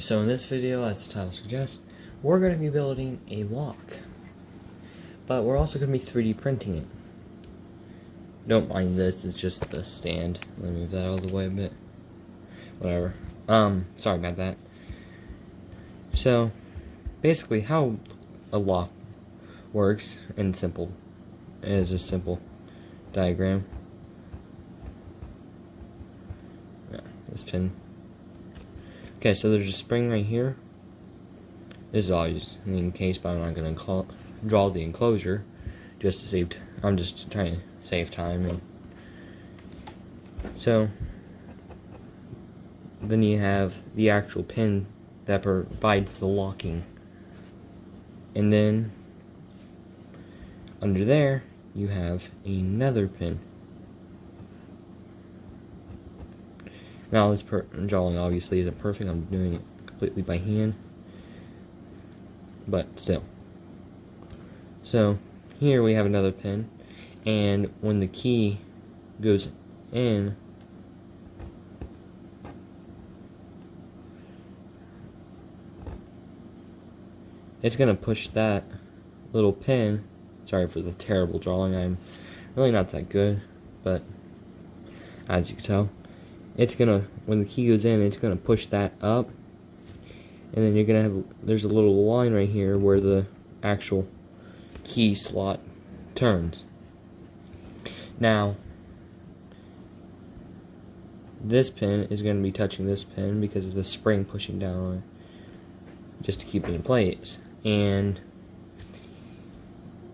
So in this video, as the title suggests, we're going to be building a lock. But we're also going to be 3D printing it. Don't mind this, it's just the stand. Let me move that out of the way a bit. Whatever. Sorry about that. So, basically how a lock works in simple is a simple diagram. Yeah, this pin. Okay, so there's a spring right here. This is always in case, but I'm not going to draw the enclosure just to save. I'm just trying to save time. And so then you have the actual pin that provides the locking, and then under there you have another pin. Now this drawing obviously isn't perfect. I'm doing it completely by hand, but still. So here we have another pin, and when the key goes in, it's gonna push that little pin. Sorry for the terrible drawing, I'm really not that good, but as you can tell, it's gonna, when the key goes in, it's gonna push that up, and then you're gonna have, there's a little line right here where the actual key slot turns. Now this pin is going to be touching this pin because of the spring pushing down on it just to keep it in place. And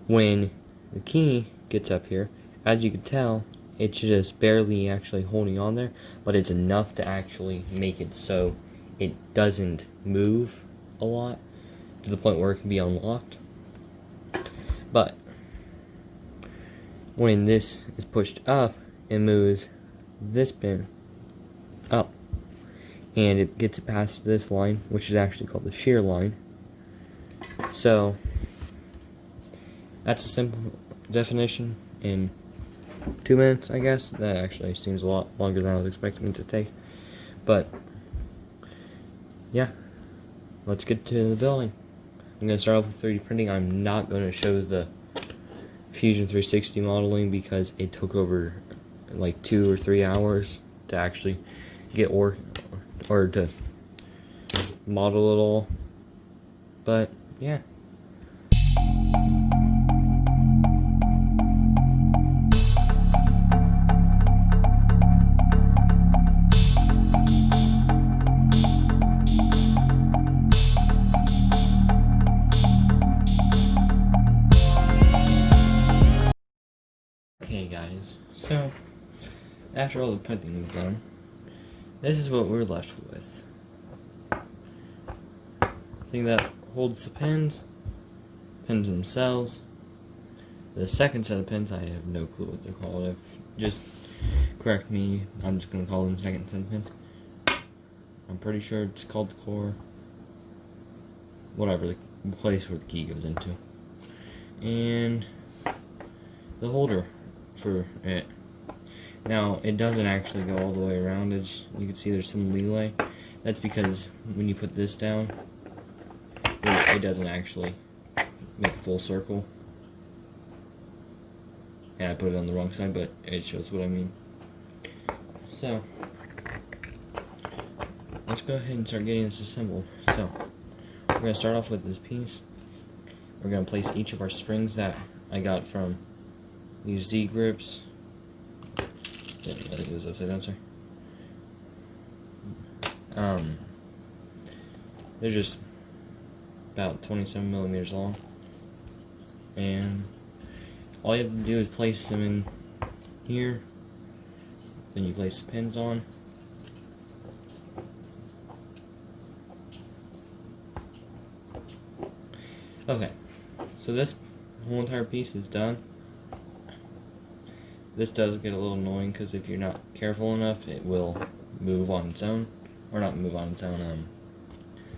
when the key gets up here, as you can tell, it's just barely actually holding on there, but it's enough to actually make it so it doesn't move a lot to the point where it can be unlocked. But when this is pushed up, it moves this pin up, and it gets past this line, which is actually called the shear line. So that's a simple definition in 2 minutes, I guess. That actually seems a lot longer than I was expecting it to take, but yeah, let's get to the building. I'm going to start off with 3D printing. I'm not going to show the Fusion 360 modeling because it took over like 2 or 3 hours to actually get or to model it all. But yeah. Okay guys, so after all the printing was done, this is what we're left with. Thing that holds the pins themselves. The second set of pins, I have no clue what they're called. If just correct me, I'm just gonna call them second set of pins. I'm pretty sure it's called the core. Whatever, the place where the key goes into. And the holder for it. Now, it doesn't actually go all the way around. As you can see, there's some leeway. That's because when you put this down, it doesn't actually make a full circle. And I put it on the wrong side, but it shows what I mean. So, let's go ahead and start getting this assembled. So, we're going to start off with this piece. We're going to place each of our springs that I got from these Z grips. I think it was upside down, sorry. They're just about 27 millimeters long, and all you have to do is place them in here. Then you place the pins on. Okay, so this whole entire piece is done. This does get a little annoying because if you're not careful enough, it will move on its own, or not move on its own,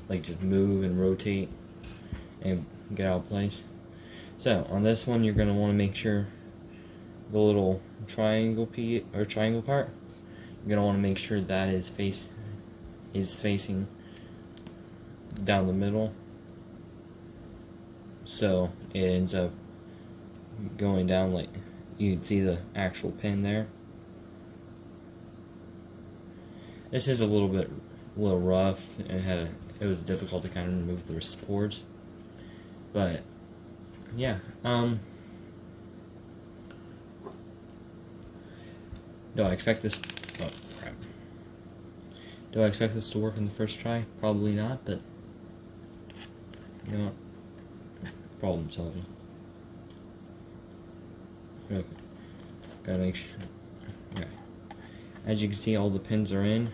like just move and rotate and get out of place. So on this one, you're gonna want to make sure the little triangle part, you're gonna want to make sure that is facing down the middle, so it ends up going down like you can see the actual pin there. This is a little rough, and it was difficult to kind of remove the supports, but yeah. Do I expect this? Oh crap! Do I expect this to work in the first try? Probably not, but you know what? Problem solving. Okay. Gotta make sure. Okay. As you can see, all the pins are in.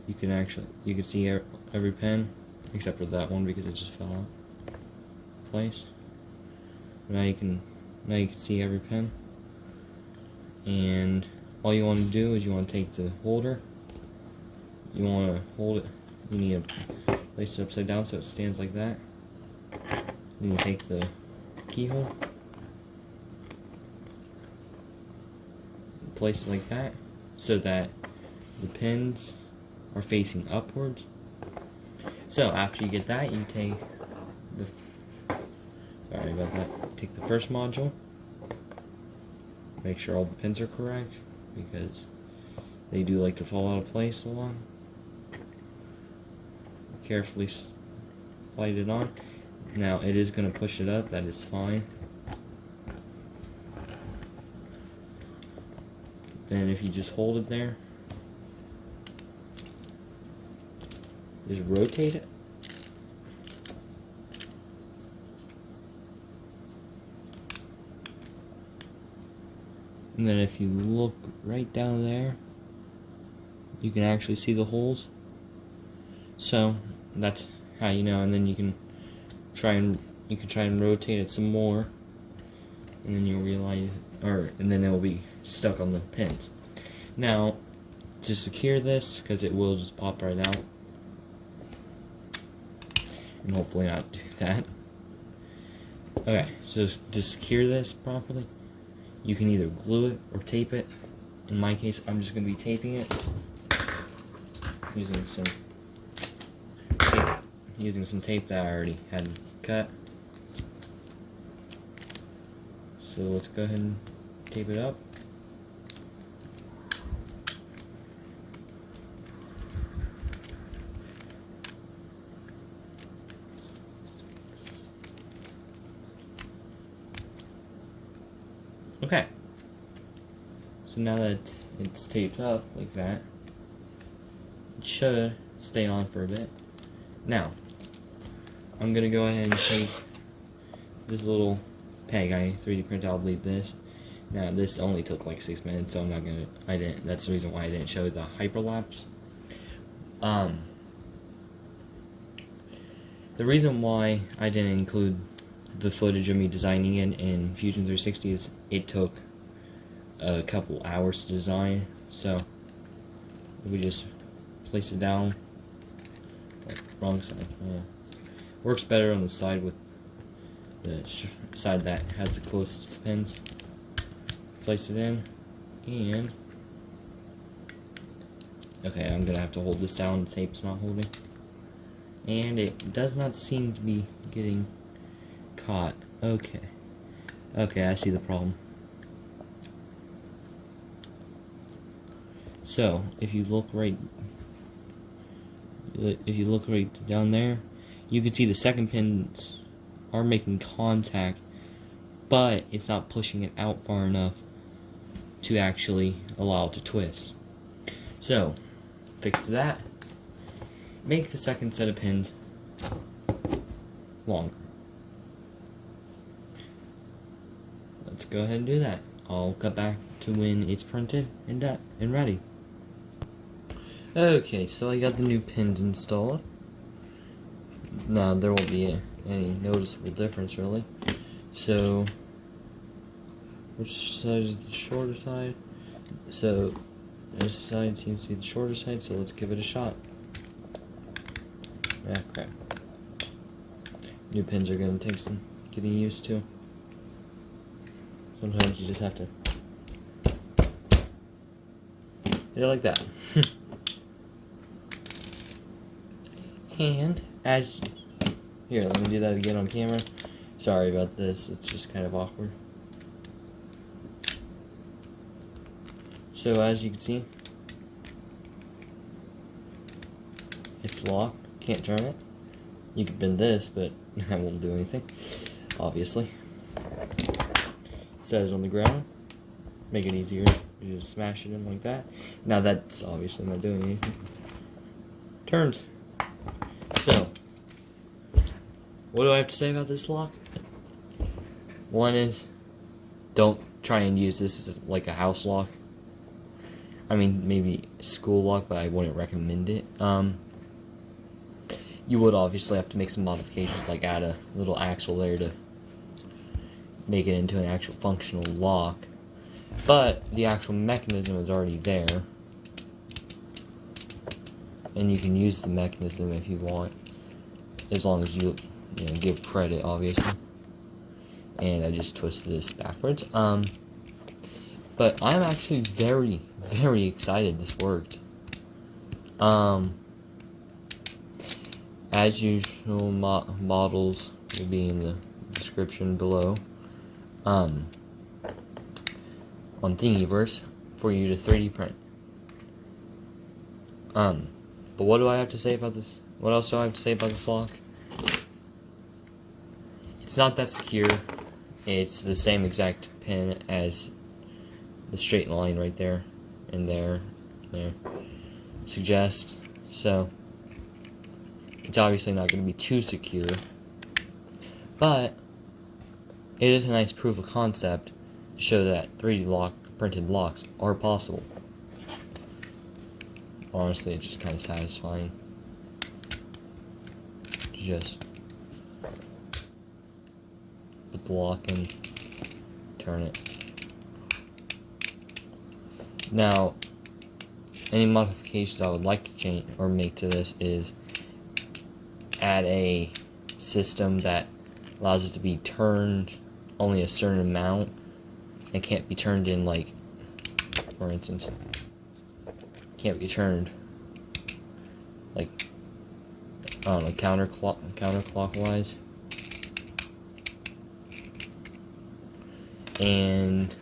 You can see every pin except for that one because it just fell out of place. Now you can see every pin. And all you want to do is you want to take the holder. You want to hold it. You need to place it upside down so it stands like that. Then you take the keyhole, place it like that, so that the pins are facing upwards. So after you get that, you take sorry about that. You take the first module. Make sure all the pins are correct because they do like to fall out of place a lot. Carefully slide it on. Now it is going to push it up, that is fine. Then if you just hold it there, just rotate it. And then if you look right down there, you can actually see the holes. So that's how you know. And then you can try and rotate it some more, and then you'll realize, and then it will be stuck on the pins. Now, to secure this, because it will just pop right out, and hopefully not do that. Okay, so to secure this properly, you can either glue it or tape it. In my case, I'm just going to be taping it using some tape that I already had cut. So let's go ahead and tape it up. Okay. So now that it's taped up like that, it should stay on for a bit. Now, I'm gonna go ahead and take this little peg I 3D printed. I'll leave this. Now this only took like 6 minutes, so that's the reason why I didn't show the hyperlapse. The reason why I didn't include the footage of me designing it in Fusion 360 is it took a couple hours to design. So we just place it down. Wrong side. Yeah. Works better on the side with the side that has the closest pins. Place it in, and okay, I'm gonna have to hold this down. The tape's not holding, and it does not seem to be getting caught. Okay, I see the problem. So if you look right down there, you can see the second pins are making contact, but it's not pushing it out far enough to actually allow it to twist. So, fix that. Make the second set of pins longer. Let's go ahead and do that. I'll cut back to when it's printed and ready. Okay, so I got the new pins installed. Now there won't be any noticeable difference really. So which side is the shorter side? So this side seems to be the shorter side, so let's give it a shot. Ah, crap. New pins are going to take some getting used to. Sometimes you just have to hit it like that. And as here, let me do that again on camera. Sorry about this, it's just kind of awkward. So as you can see, it's locked, can't turn it. You could bend this, but I won't do anything, obviously. Set it on the ground, make it easier. You just smash it in like that. Now that's obviously not doing anything. Turns. So, what do I have to say about this lock? One is, don't try and use this as like a house lock. I mean, maybe school lock, but I wouldn't recommend it. You would obviously have to make some modifications, like add a little axle there to make it into an actual functional lock. But the actual mechanism is already there. And you can use the mechanism if you want, as long as you know, give credit, obviously. And I just twisted this backwards. But I'm actually very, very excited this worked. As usual, models will be in the description below. On Thingiverse for you to 3D print. But what do I have to say about this? What else do I have to say about this lock? It's not that secure. It's the same exact pin as the straight line right there and there suggest. So it's obviously not going to be too secure, but it is a nice proof of concept to show that 3D printed locks are possible. Honestly, it's just kind of satisfying to just put the lock in, turn it. Now, any modifications I would like to change or make to this is add a system that allows it to be turned only a certain amount. It can't be turned in, like, for instance, can't be turned like, I don't know, counterclockwise. And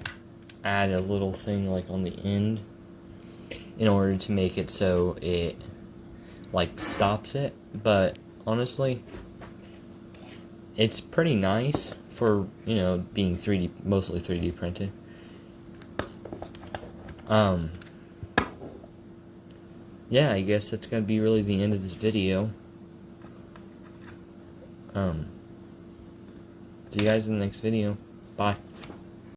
add a little thing like on the end in order to make it so it like stops it. But honestly, it's pretty nice for, you know, being mostly 3D printed. Yeah, I guess that's gonna be really the end of this video. See you guys in the next video. Bye.